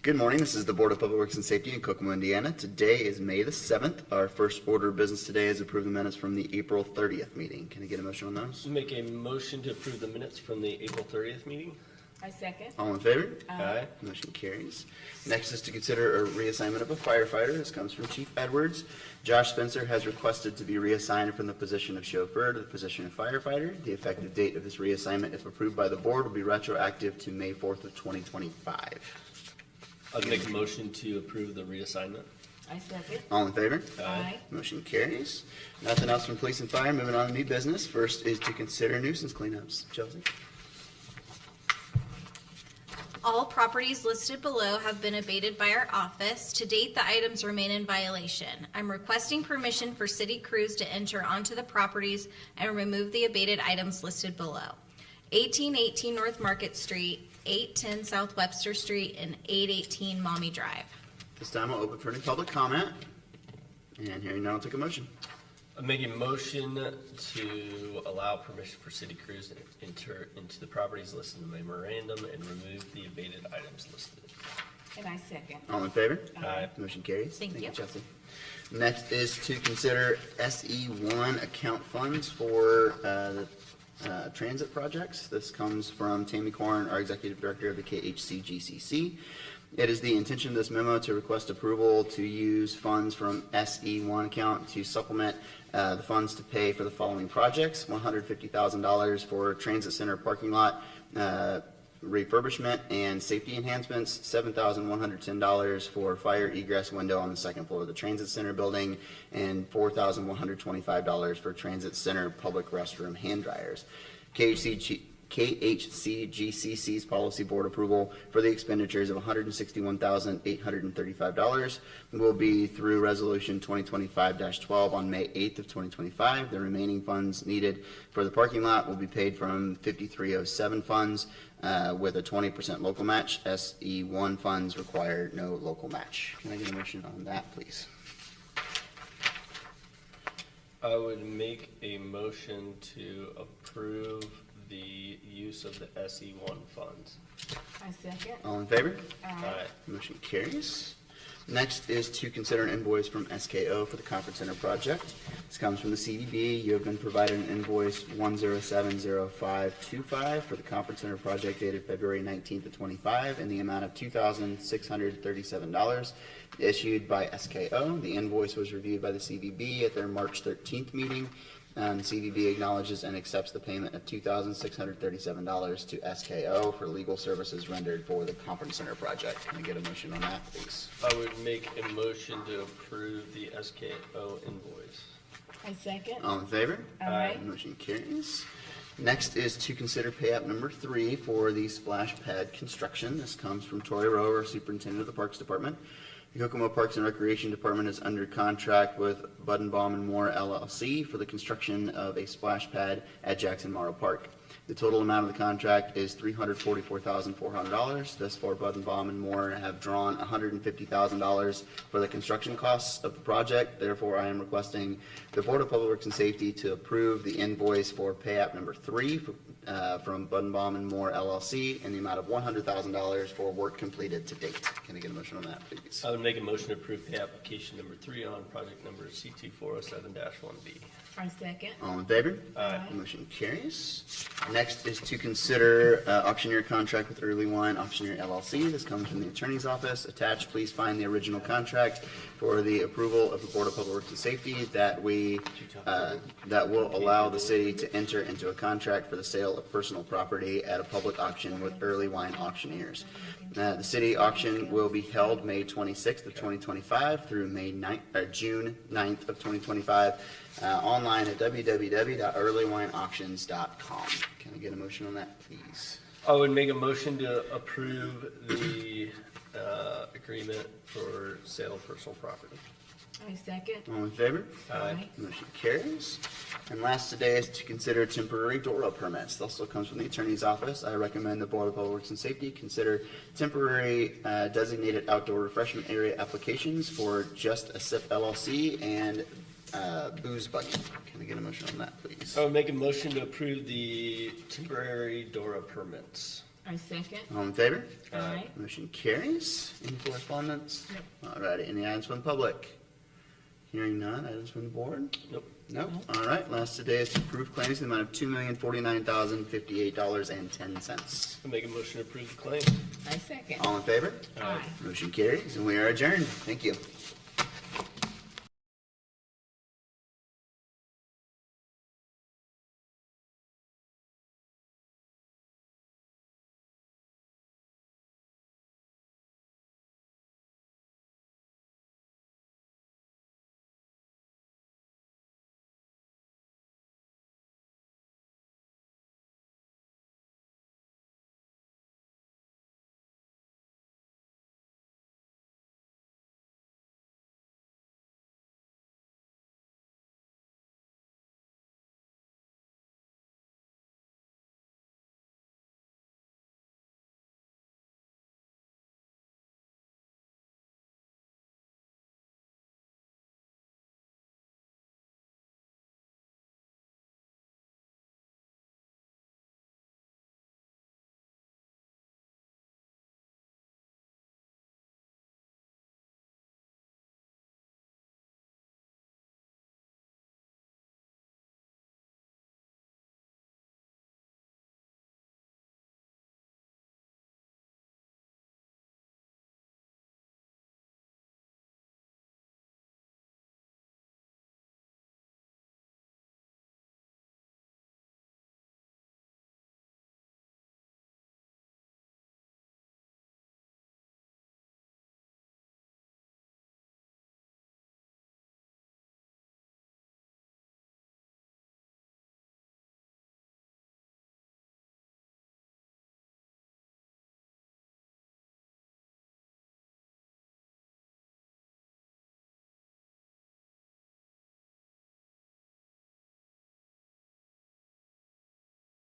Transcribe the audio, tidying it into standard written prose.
Good morning. This is the Board of Public Works and Safety in Kokomo, Indiana. Today is May the 7th. Our first order of business today is approve the minutes from the April 30th meeting. Can I get a motion on those? Make a motion to approve the minutes from the April 30th meeting. I second. All in favor? Aye. Motion carries. Next is to consider a reassignment of a firefighter. This comes from Chief Edwards. Josh Spencer has requested to be reassigned from the position of chauffeur to the position of firefighter. The effective date of this reassignment, if approved by the board, will be retroactive to May 4th of 2025. I'd make a motion to approve the reassignment. I second. All in favor? Aye. Motion carries. Nothing else from police and fire. Moving on to new business. First is to consider nuisance cleanups. Chelsea? All properties listed below have been abated by our office. To date, the items remain in violation. I'm requesting permission for city crews to enter onto the properties and remove the abated items listed below. 1818 North Market Street, 810 South Webster Street, and 818 Mommy Drive. This time I'll open for any public comment. And hearing none, I'll take a motion. I'd make a motion to allow permission for city crews to enter into the properties listed in the memorandum and remove the abated items listed. And I second. All in favor? Aye. Motion carries. Thank you. Chelsea. Next is to consider SE1 account funds for the transit projects. This comes from Tammy Corn, our Executive Director of the KHCGCC. It is the intention of this memo to request approval to use funds from SE1 account to supplement the funds to pay for the following projects: $150,000 for transit center parking lot refurbishment and safety enhancements, $7,110 for fire egress window on the second floor of the transit center building, and $4,125 for transit center public restroom hand dryers. KHCGCC's policy board approval for the expenditures of $161,835 will be through resolution 2025-12 on May 8th of 2025. The remaining funds needed for the parking lot will be paid from 5307 funds with a 20% local match. SE1 funds require no local match. Can I get a motion on that, please? I would make a motion to approve the use of the SE1 funds. I second. All in favor? Aye. Motion carries. Next is to consider an invoice from SKO for the conference center project. This comes from the CDB. You have been provided an invoice 1070525 for the conference center project dated February 19th of 25 in the amount of $2,637 issued by SKO. The invoice was reviewed by the CDB at their March 13th meeting. The CDB acknowledges and accepts the payment of $2,637 to SKO for legal services rendered for the conference center project. Can I get a motion on that, please? I would make a motion to approve the SKO invoice. I second. All in favor? Aye. Motion carries. Next is to consider pay app number 3 for the splash pad construction. This comes from Tori Rowe, our superintendent of the Parks Department. The Kokomo Parks and Recreation Department is under contract with Budenbaum and Moore LLC for the construction of a splash pad at Jackson Morrow Park. The total amount of the contract is $344,400. Thus far, Budenbaum and Moore have drawn $150,000 for the construction costs of the project. Therefore, I am requesting the Board of Public Works and Safety to approve the invoice for pay app number 3 from Budenbaum and Moore LLC in the amount of $100,000 for work completed to date. Can I get a motion on that, please? I would make a motion to approve pay application number 3 on project number C2407-1B. I second. All in favor? Aye. Motion carries. Next is to consider auctioneer contract with Early Wine Auctioneer LLC. This comes from the attorney's office. Attached, please find the original contract for the approval of the Board of Public Works and Safety that will allow the city to enter into a contract for the sale of personal property at a public auction with Early Wine Auctioneers. The city auction will be held May 26th of 2025 through June 9th of 2025 online at www.earlywineauctions.com. Can I get a motion on that, please? I would make a motion to approve the agreement for sale of personal property. I second. All in favor? Aye. Motion carries. And last today is to consider temporary DORA permits. This also comes from the attorney's office. I recommend the Board of Public Works and Safety consider temporary designated outdoor refreshment area applications for Just a Sip LLC and Booze Buggy. Can I get a motion on that, please? I would make a motion to approve the temporary DORA permits. I second. All in favor? Aye. Motion carries. Any correspondence? Nope. All righty, any items from the public? Hearing none, items from the board? Nope. Nope. All right, last today is to approve claims in the amount of $2,049,058.10. I make a motion to approve the claim. I second. All in favor? Aye. Motion carries, and we are adjourned. Thank you.